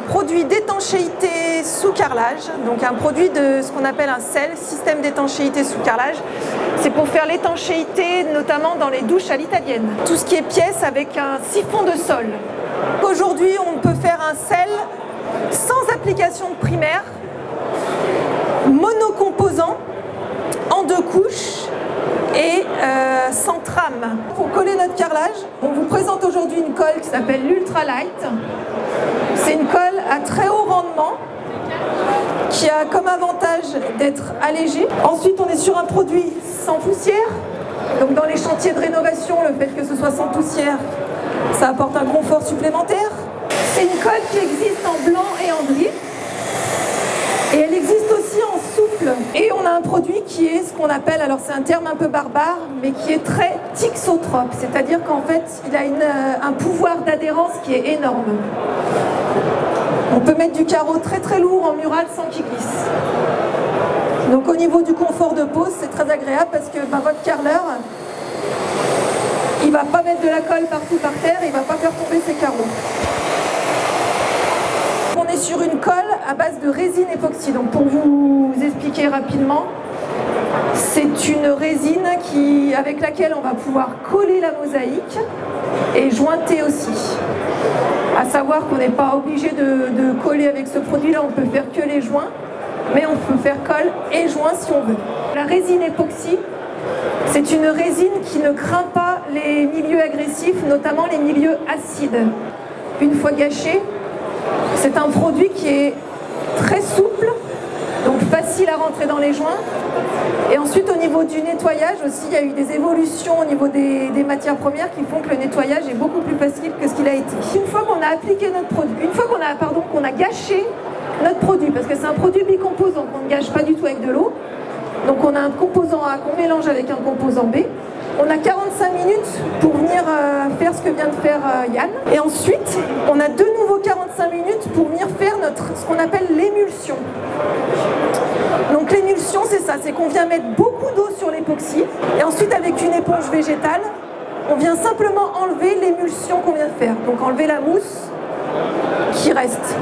produit d'étanchéité sous carrelage, donc un produit de ce qu'on appelle un SEL, système d'étanchéité sous carrelage. C'est pour faire l'étanchéité notamment dans les douches à l'italienne. Tout ce qui est pièces avec un siphon de sol. Aujourd'hui, on peut faire un SEL sans application de primaire, monocomposant, en 2 couches et sans trame. Pour coller notre carrelage, on vous présente aujourd'hui une colle qui s'appelle l'Ultra Light. C'est une colle à très haut rendement qui a comme avantage d'être allégée. Ensuite, on est sur un produit sans poussière. Donc dans les chantiers de rénovation, le fait que ce soit sans poussière, ça apporte un confort supplémentaire. C'est une colle qui existe en blanc et en gris. Et elle existe aussi en souple. Et on a un produit qui est ce qu'on appelle, alors c'est un terme un peu barbare, mais qui est très thixotrope. C'est-à-dire qu'en fait, il a un pouvoir d'adhérence qui est énorme. On peut mettre du carreau très très lourd en mural sans qu'il glisse. Donc au niveau du confort de pose, c'est très agréable parce que votre carreleur, il ne va pas mettre de la colle partout par terre, il ne va pas faire tomber ses carreaux. On est sur une colle à base de résine époxy. Donc pour vous expliquer rapidement, c'est une résine avec laquelle on va pouvoir coller la mosaïque et jointer aussi. À savoir qu'on n'est pas obligé de coller avec ce produit-là, on peut faire que les joints, mais on peut faire colle et joint si on veut. La résine époxy, c'est une résine qui ne craint pas les milieux agressifs, notamment les milieux acides. Une fois gâché, c'est un produit qui est très souple, donc facile à rentrer dans les joints. Et ensuite, au niveau du nettoyage aussi, il y a eu des évolutions au niveau des matières premières qui font que le nettoyage est beaucoup plus facile que ce qu'il a été. Une fois qu'on a appliqué notre produit, une fois qu'on a gâché notre produit, parce que c'est un produit bicomposant qu'on ne gâche pas du tout avec de l'eau, donc on a un composant A qu'on mélange avec un composant B. On a 45 minutes pour venir faire ce que vient de faire Yann. Et ensuite, on a de nouveau 45 minutes pour venir faire ce qu'on appelle l'émulsion. Donc l'émulsion, c'est ça, c'est qu'on vient mettre beaucoup d'eau sur l'époxy. Et ensuite, avec une éponge végétale, on vient simplement enlever l'émulsion qu'on vient de faire. Donc enlever la mousse qui reste.